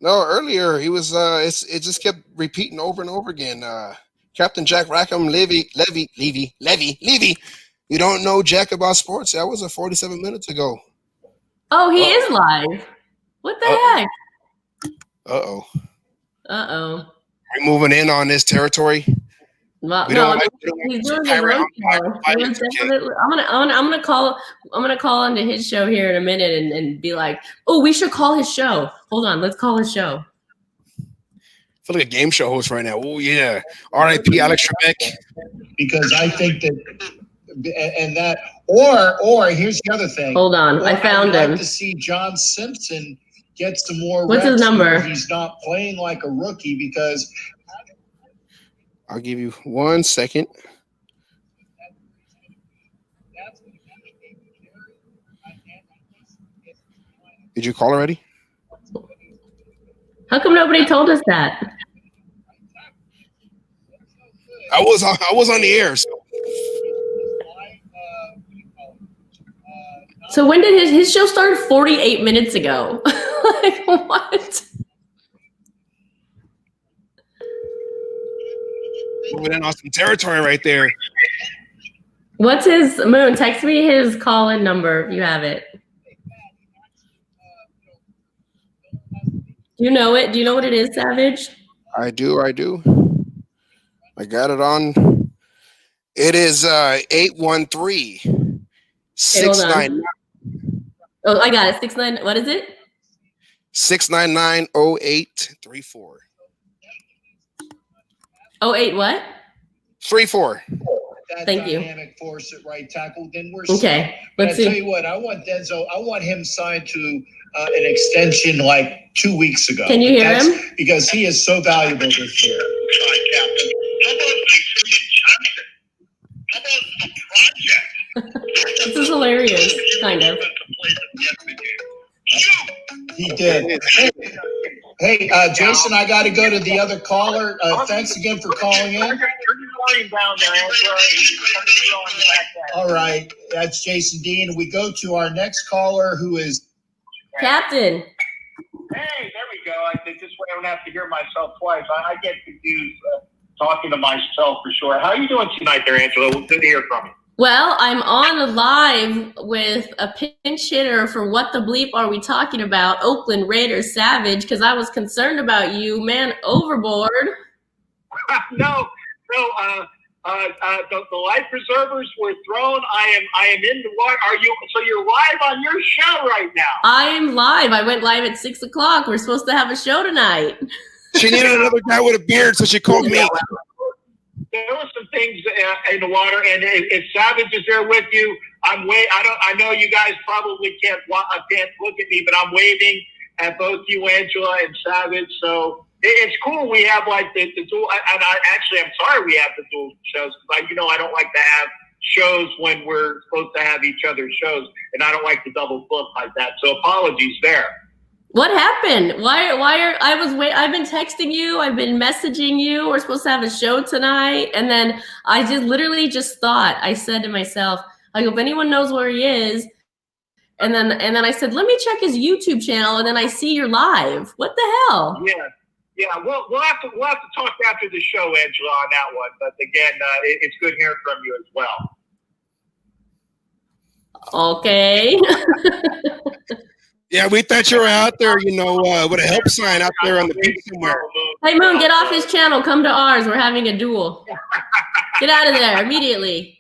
No, earlier he was. It just kept repeating over and over again. Captain Jack Rackham, Levy. You don't know jack about sports. That was 47 minutes ago. Oh, he is live. What the heck? Uh-oh. Uh-oh. We're moving in on this territory. Well, We no, don't he's doing his own show. I'm gonna call into his show here in a minute and be like, oh, we should call his show. Hold on, let's call his show. I feel like a game show host right now. Oh yeah. R.I.P. Alex Trebek. Because I think that and that or here's the other thing. Hold on, I found him. Like to see John Simpson get some more What's his number? He's not playing like a rookie because I'll give you 1 second. Did you call already? How come nobody told us that? I was on the air. So when did his show start? 48 minutes ago. Like what? Moving in on some territory right there. What's his Moon? Text me his call-in number if you have it. Do you know it? Do you know what it is, Savage? I do. I got it on. It is 813 699. Oh, I got it. 69. What is it? 699-0834. 08 what? 34. Thank you. Dynamic force at right tackle. Then we're okay. Let's see. Tell you what, I want Denzel. I want him signed to an extension like 2 weeks ago. Can you hear him? Because he is so valuable this year. This is hilarious, kind of. He did. Hey, Jason, I got to go to the other caller. Thanks again for calling in. All right, that's Jason Dean. We go to our next caller, who is Captain. Hey, there we go. I think this way I don't have to hear myself twice. I get confused talking to myself for sure. How are you doing tonight there, Angela? Good to hear from you. Well, I'm on live with a pinch hitter for What the Bleep Are We Talking About? Oakland Raiders Savage, because I was concerned about you, man, overboard. No, the life preservers were thrown. I am in the water. So you're live on your show right now? I am live. I went live at 6 o'clock. We're supposed to have a show tonight. She needed another guy with a beard, so she called me. There were some things in the water, and if Savage is there with you, I know you guys probably can't look at me, but I'm waving at both you, Angela, and Savage. So it's cool. We have like the dual. And I'm sorry we have the dual shows because I don't like to have shows when we're supposed to have each other's shows, and I don't like to double book like that. So apologies there. What happened? I've been texting you. I've been messaging you. We're supposed to have a show tonight. And then I just thought, I said to myself, I go, if anyone knows where he is. And then I said, let me check his YouTube channel. And then I see you're live. What the hell? Yeah. We'll have to talk after the show, Angela, on that one. But again, it's good hearing from you as well. Okay. Yeah, we thought you were out there, with a help sign out there on the beach somewhere. Hey, Moon, get off his channel. Come to ours. We're having a duel. Get out of there immediately.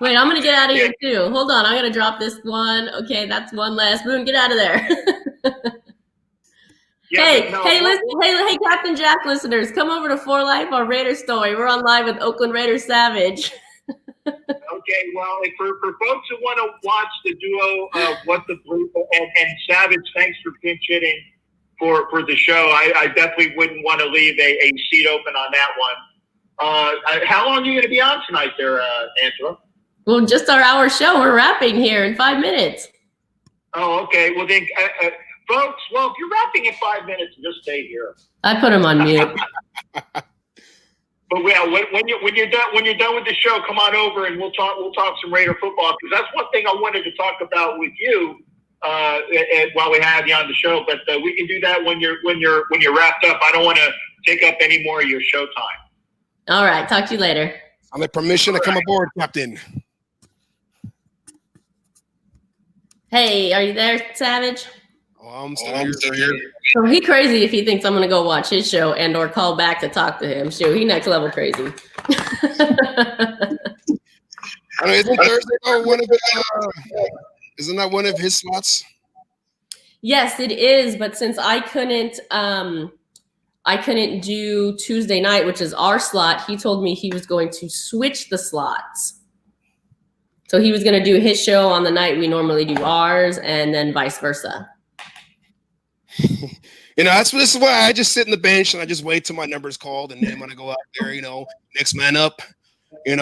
Wait, I'm going to get out of here, too. Hold on. I'm going to drop this one. Okay, that's one last. Moon, get out of there. Hey, Captain Jack listeners, come over to 4 Life, our Raider story. We're on live with Oakland Raiders Savage. Okay, well, for folks who want to watch the duo of What the Bleep and Savage, thanks for pinch hitting for the show. I definitely wouldn't want to leave a seat open on that one. How long are you going to be on tonight there, Angela? Well, just our hour show. We're wrapping here in 5 minutes. Oh, okay. Well, then, folks, if you're wrapping in 5 minutes, just stay here. I put him on mute. But yeah, when you're done with the show, come on over and we'll talk some Raider football, because that's one thing I wanted to talk about with you while we have you on the show, but we can do that when you're wrapped up. I don't want to take up any more of your show time. All right. Talk to you later. I'll have permission to come aboard, Captain. Hey, are you there, Savage? Oh, I'm still here. So he crazy if he thinks I'm gonna go watch his show and or call back to talk to him. Shoot, he next level crazy. I know, isn't Thursday one of isn't that one of his slots? Yes, it is. But since I couldn't do Tuesday night, which is our slot, he told me he was going to switch the slots. So he was going to do his show on the night we normally do ours, and then vice versa. This is why I just sit in the bench and I just wait till my number's called, and then when I go out there, next man up. I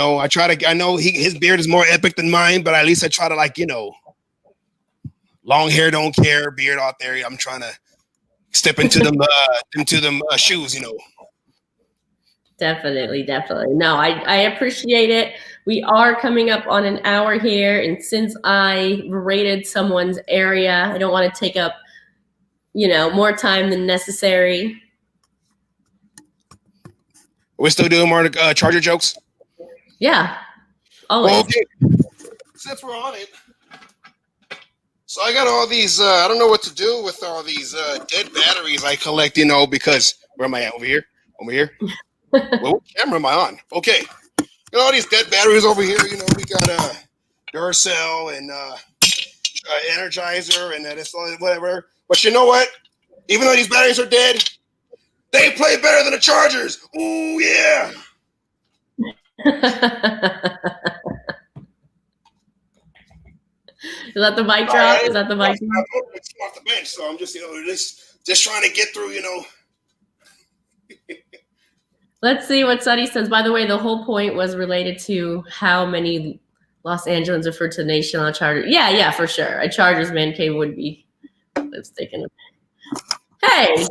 know his beard is more epic than mine, but at least I try to long hair don't care, beard out there. I'm trying to step into them shoes, Definitely. No, I appreciate it. We are coming up on an hour here, and since I raided someone's area, I don't want to take up, more time than necessary. We're still doing more Charger jokes? Yeah, always. Well, okay. Since we're on it, so I got all these, I don't know what to do with all these dead batteries I collect, because, where am I at? Over here? Well, what camera am I on? Okay. Got all these dead batteries over here, we got Duracell and Energizer and this whatever. But you know what? Even though these batteries are dead, they play better than the Chargers. Ooh, yeah. Is that the mic drop? Is that the mic drop? It's off the bench, so I'm just, just trying to get through, Let's see what Sonny says. By the way, the whole point was related to how many Los Angeles referred to the nation on Charger. Yeah, for sure. A Chargers man cave would be lipstick in. Hey,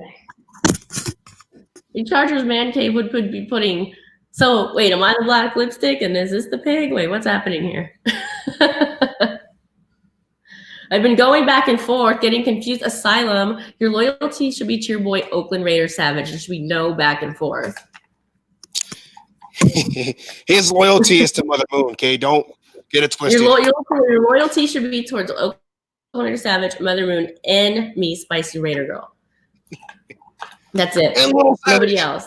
a Chargers man cave would be putting. So wait, am I the black lipstick and is this the pig? Wait, what's happening here? I've been going back and forth, getting confused. Asylum, your loyalty should be to your boy Oakland Raiders Savage. There should be no back and forth. His loyalty is to Mother Moon, okay? Don't get it twisted. Your loyalty should be towards Oakland Raiders Savage, Mother Moon, and me, Spicy Raider Girl. That's it. And Little Nobody else.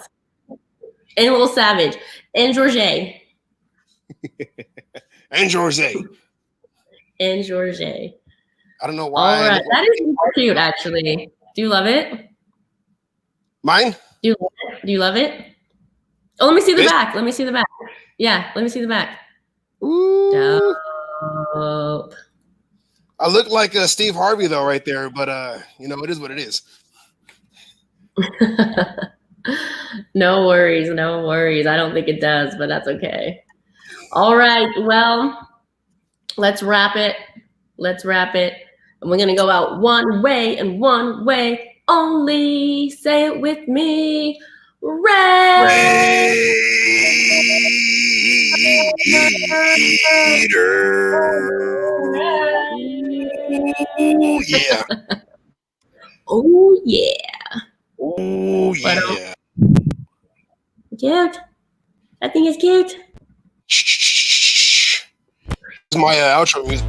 And Little Savage. And Georges. And Georges. And Georges. I don't know why. All right. That is super cute, actually. Do you love it? Mine? Do you love it? Oh, let me see the back. Yeah, let me see the back. Ooh. Dope. I look like Steve Harvey, though, right there. But, it is what it is. No worries. I don't think it does, but that's okay. All right. Well, let's wrap it. And we're going to go out one way and one way only. Say it with me. Raider. Oh, yeah. Oh, yeah. Oh, yeah. Cute. I think it's cute. This is my outro music.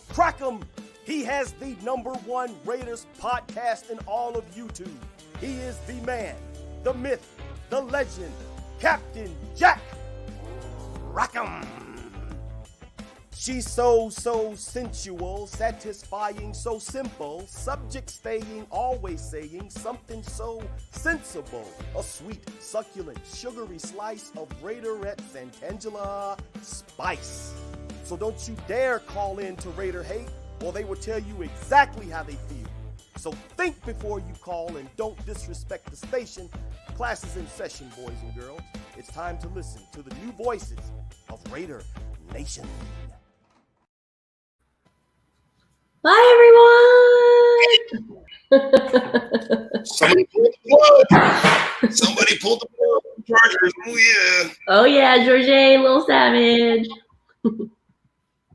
crack 'em. He has the #1 Raiders podcast in all of YouTube. He is the man, the myth, the legend, Captain Jack. Rock 'em. She's so sensual, satisfying, so simple. Subject staying, always saying something so sensible. A sweet, succulent, sugary slice of Raiderette Santangela spice. So don't you dare call in to Raider hate, or they will tell you exactly how they feel. So think before you call and don't disrespect the station. Class is in session, boys and girls. It's time to listen to the new voices of Raider Nation. Bye, everyone. Somebody pulled the plug. Somebody pulled the plug. Chargers. Oh, yeah. Oh, yeah, George, Little Savage.